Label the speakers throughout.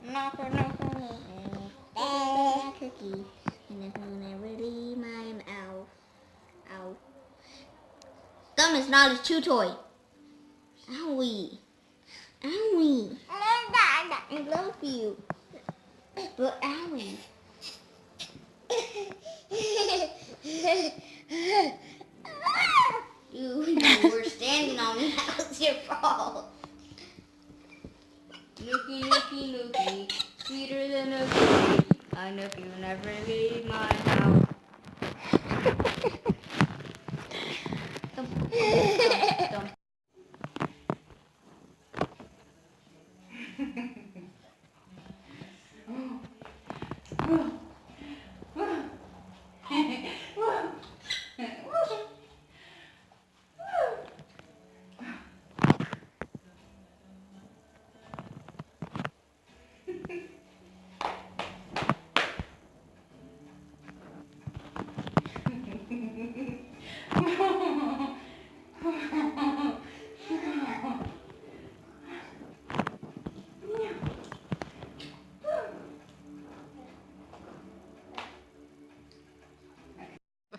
Speaker 1: Knocker, knocker, knocker, cookie. And the moon I really my mouth. Ow. Gum is not a chew toy. Owie. Owie. I love you. But owie. You were standing on me. That was your fault. Nookie, nookie, nookie, sweeter than a cookie. I know you never leave my house. Dump.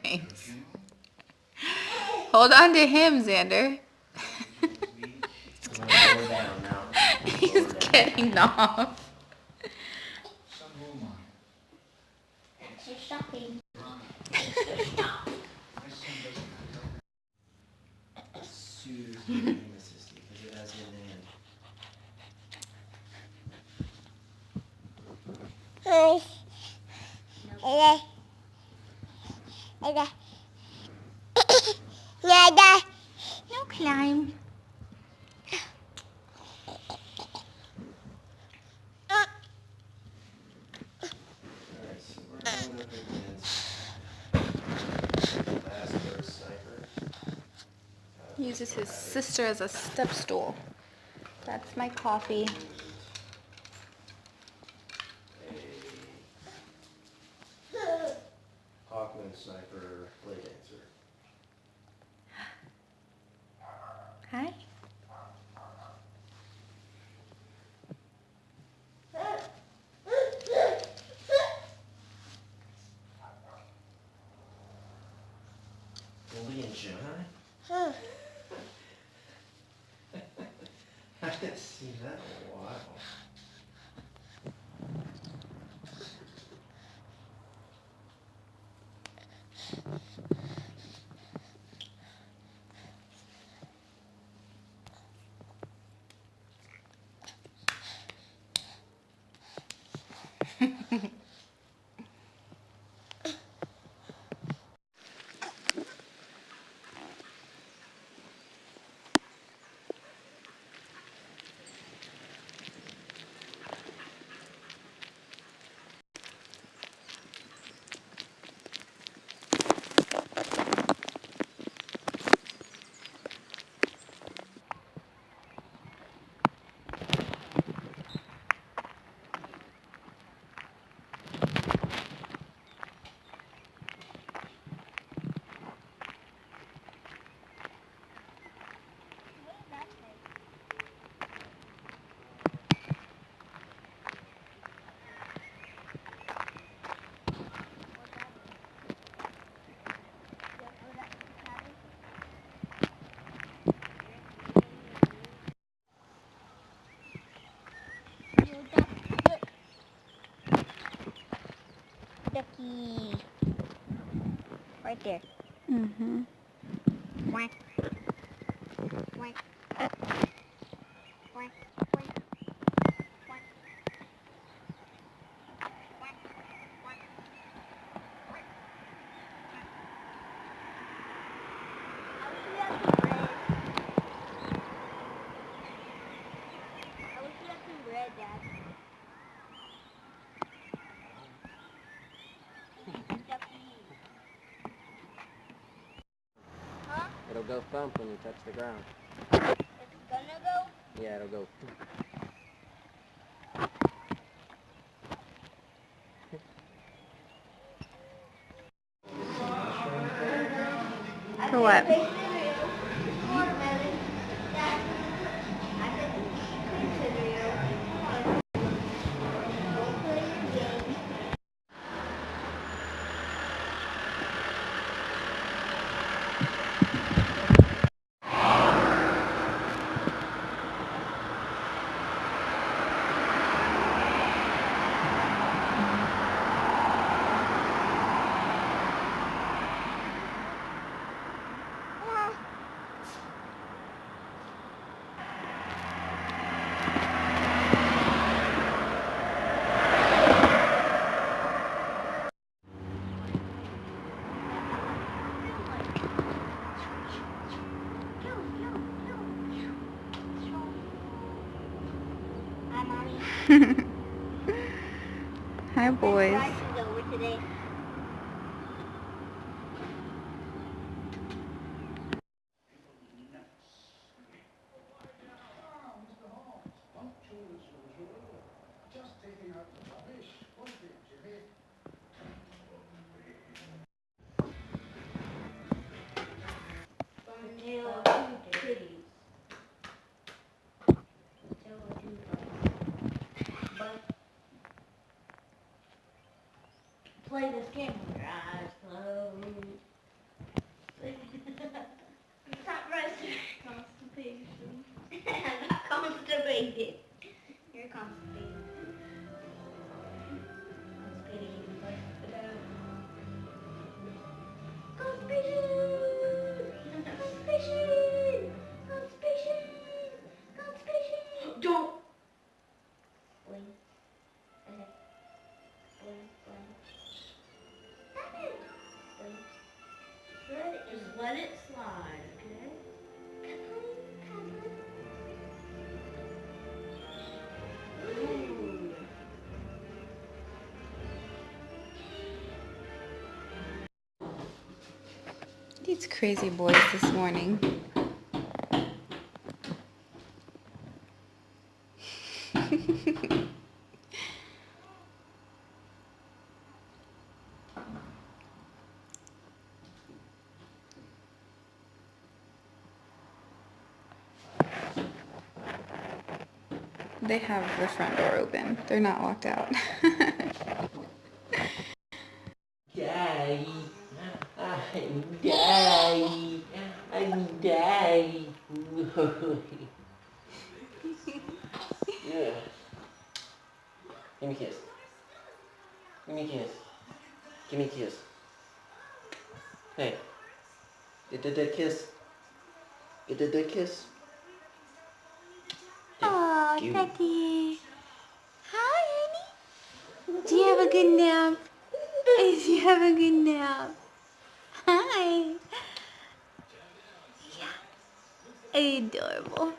Speaker 2: Thanks. Hold on to him, Xander. He's getting off.
Speaker 1: Extra shopping.
Speaker 3: Sue's giving him a sister because it has a name.
Speaker 2: No climb.
Speaker 3: Alright, so we're going up against Last Bird Sniper.
Speaker 2: He uses his sister as a step stool. That's my coffee.
Speaker 3: Hawkman Sniper Play Dancer.
Speaker 2: Hi.
Speaker 3: Bully and John? I haven't seen that in a while.
Speaker 1: Ducky. Right there.
Speaker 2: Mm-hmm.
Speaker 1: Quack. Quack. Quack. Quack. Quack.
Speaker 3: It'll go thump when you touch the ground.
Speaker 1: It's gonna go?
Speaker 3: Yeah, it'll go.
Speaker 2: For what? Hi, boys.
Speaker 4: Bryce is over today. Vanilla kitties. But play this game with your eyes closed. Stop rushing. Constipation. Not constipated. You're constipated. Constipation. Constipation. Constipation. Constipation. Don't. Bling. Okay. Bling. Bling. Stop it. Bling. Just let it slide, okay? Ooh.
Speaker 2: These crazy boys this morning. They have the front door open. They're not locked out.
Speaker 3: Daddy, Daddy, Daddy. Yeah. Give me a kiss. Give me a kiss. Give me a kiss. Hey. Get that kiss. Get that kiss.
Speaker 2: Aw,
Speaker 3: Cute.
Speaker 2: Daddy. Hi, honey. Do you have a good nap? Did you have a good nap? Hi. Yeah. Adorable.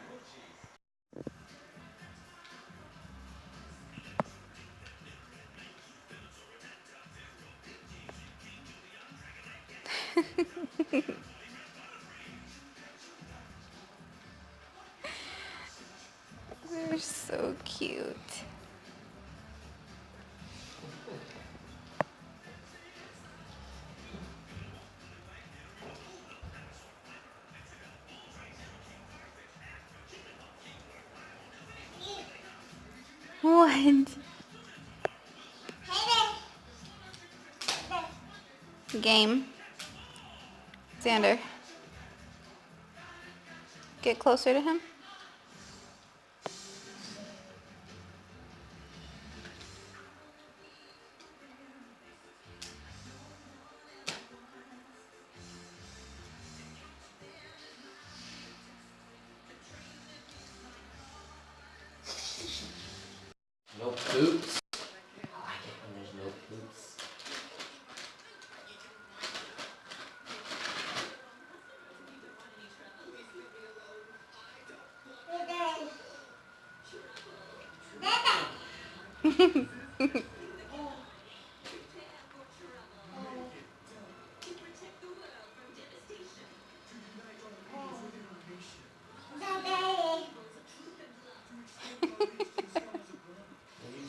Speaker 2: They're so cute. What? Game. Xander. Get closer to him.
Speaker 3: No poops. I like it when there's no poops.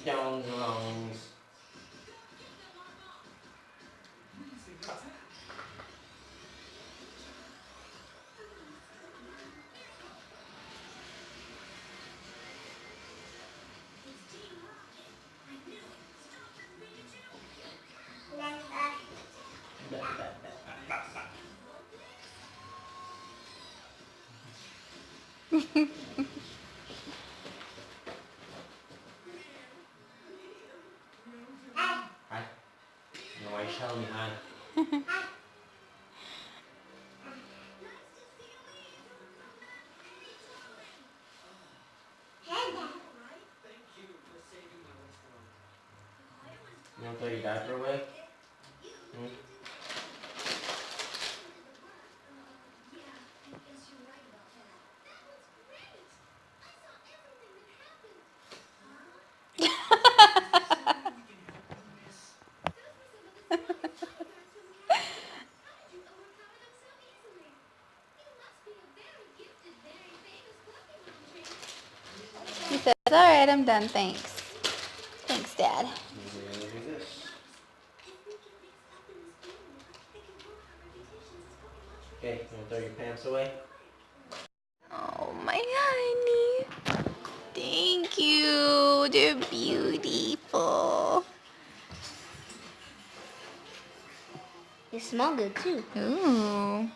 Speaker 3: Jones wrongs. Hi. You know why you're telling me hi? You want to throw your diaper away? Hmm?
Speaker 2: says, alright, I'm done, thanks. Thanks, Dad.
Speaker 3: We're gonna do this. Okay, you wanna throw your pants away?
Speaker 2: Oh, my honey. Thank you. They're beautiful.
Speaker 1: They smell good too.
Speaker 2: Ooh,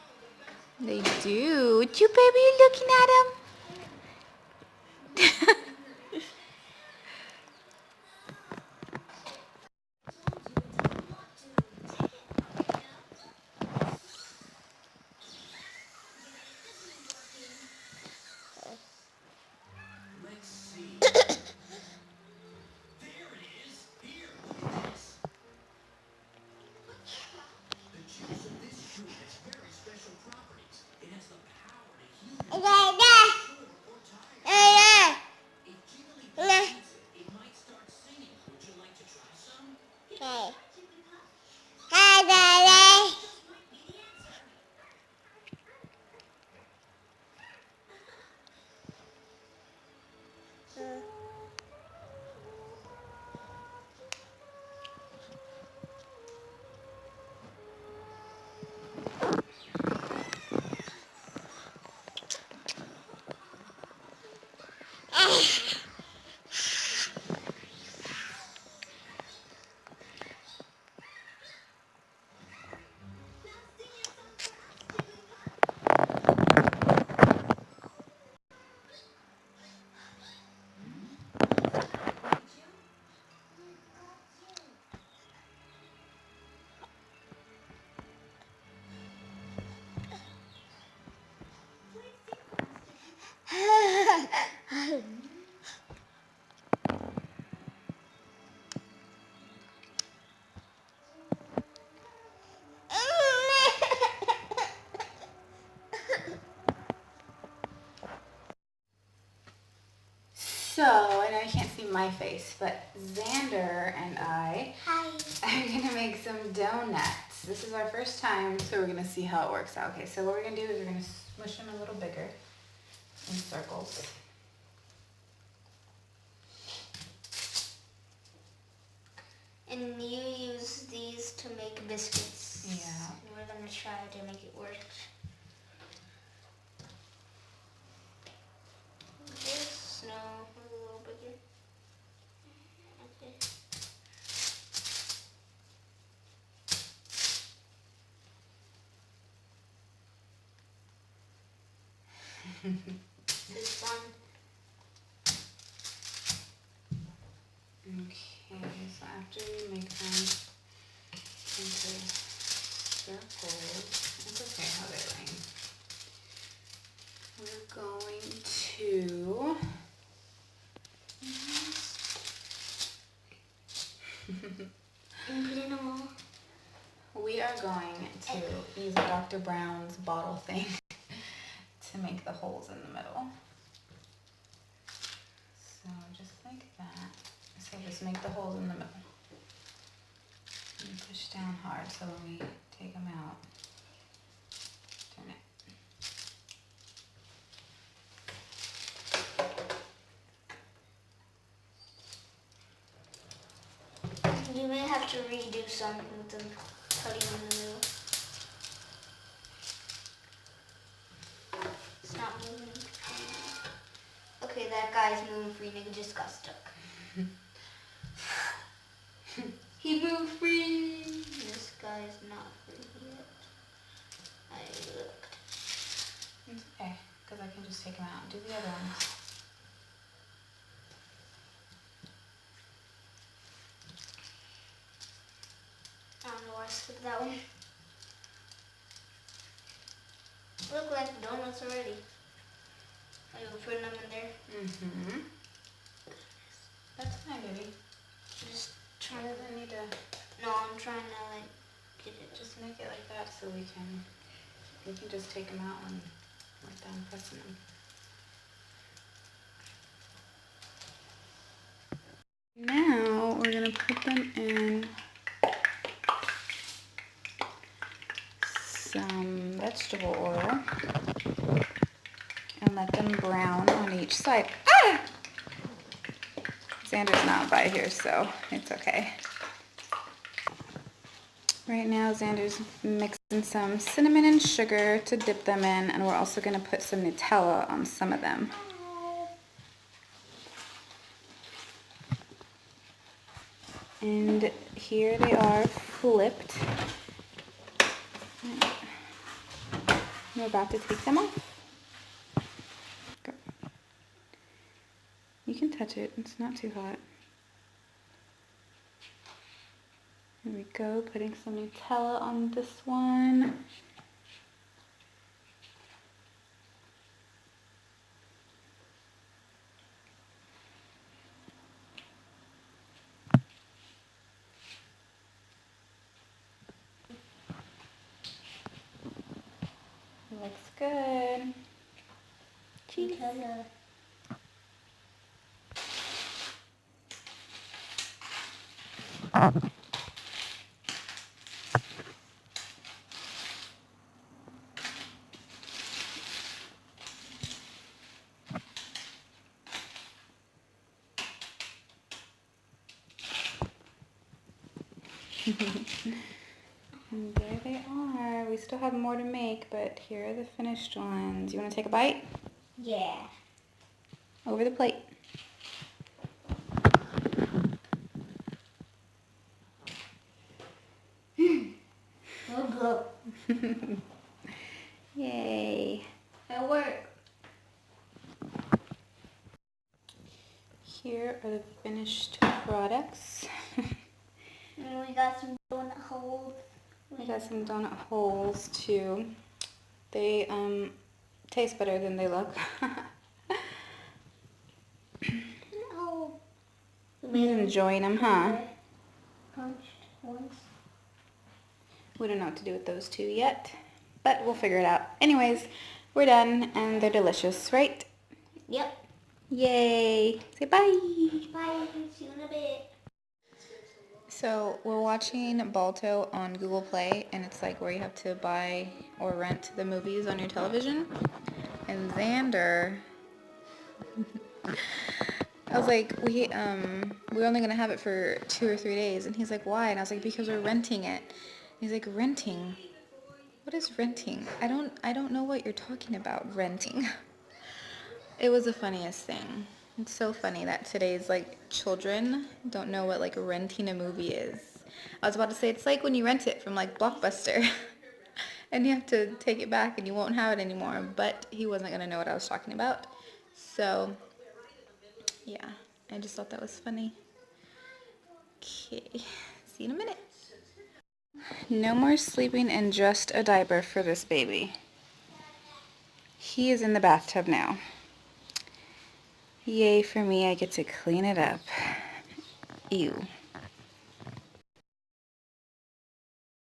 Speaker 2: they do. Would you, baby, you looking at them? So, I know you can't see my face, but Xander and I are gonna make some donuts. This is our first time, so we're gonna see how it works out. Okay, so what we're gonna do is we're gonna smush them a little bigger in circles.
Speaker 1: And you use these to make biscuits.
Speaker 2: Yeah.
Speaker 1: We're gonna try to make it work. This, no, a little bigger. Okay. This is fun.
Speaker 2: Okay, so after you make them into circles, it's okay how they ring. We're going to we are going to use Dr. Brown's bottle thing to make the holes in the middle. So just like that. So just make the holes in the middle. And push down hard so when we take them out, turn it.
Speaker 1: You may have to redo some with the cutting in the middle. It's not moving. Okay, that guy's moving free. Nigga just got stuck. He moved free. This guy's not free yet. I looked.
Speaker 2: It's okay, because I can just take them out and do the other ones.
Speaker 1: I don't know where I skipped that one. Look like donuts already. Are you putting them in there?
Speaker 2: Mm-hmm. That's fine, baby.
Speaker 1: Just
Speaker 2: Try
Speaker 1: trying to.
Speaker 2: to need to
Speaker 1: No, I'm trying to like get it.
Speaker 2: just make it like that so we can just take them out when we're done pressing them. Now we're gonna put them in some vegetable oil and let them brown on each side. Ah! Xander's not by here, so it's okay. Right now, Xander's mixing some cinnamon and sugar to dip them in, and we're also going to put some Nutella on some of them. And here they are flipped. We're about to take them off. Go. You can touch it, it's not too hot. Here we go, putting some Nutella on this one. Looks good. Cheese.
Speaker 4: Nutella.
Speaker 2: And there they are. We still have more to make, but here are the finished ones. You want to take a bite?
Speaker 4: Yeah.
Speaker 2: Over the plate.
Speaker 4: So good.
Speaker 2: Yay.
Speaker 1: It worked.
Speaker 2: Here are the finished products.
Speaker 4: And we got some donut holes.
Speaker 2: We got some donut holes too. They taste better than they look.
Speaker 4: Oh.
Speaker 2: You're enjoying them, huh?
Speaker 4: Punched once.
Speaker 2: We don't know what to do with those two yet, but we'll figure it out. Anyways, we're done and they're delicious, right?
Speaker 4: Yep.
Speaker 2: Yay! Say bye!
Speaker 4: Bye. See you in a bit.
Speaker 2: So we're watching Balto on Google Play, and it's like where you have to buy or rent the movies on your television. And Xander, I was like, we're only gonna have it for 2 or 3 days, and he's like, why? And I was like, because we're renting it. And he's like, renting? What is renting? I don't know what you're talking about, renting. It was the funniest thing. It's so funny that today's like children don't know what like renting a movie is. I was about to say it's like when you rent it from like Blockbuster and you have to take it back and you won't have it anymore, but he wasn't going to know what I was talking about. So yeah, I just thought that was funny. Okay, see you in a minute. No more sleeping in just a diaper for this baby. He is in the bathtub now. Yay for me, I get to clean it up. Ew.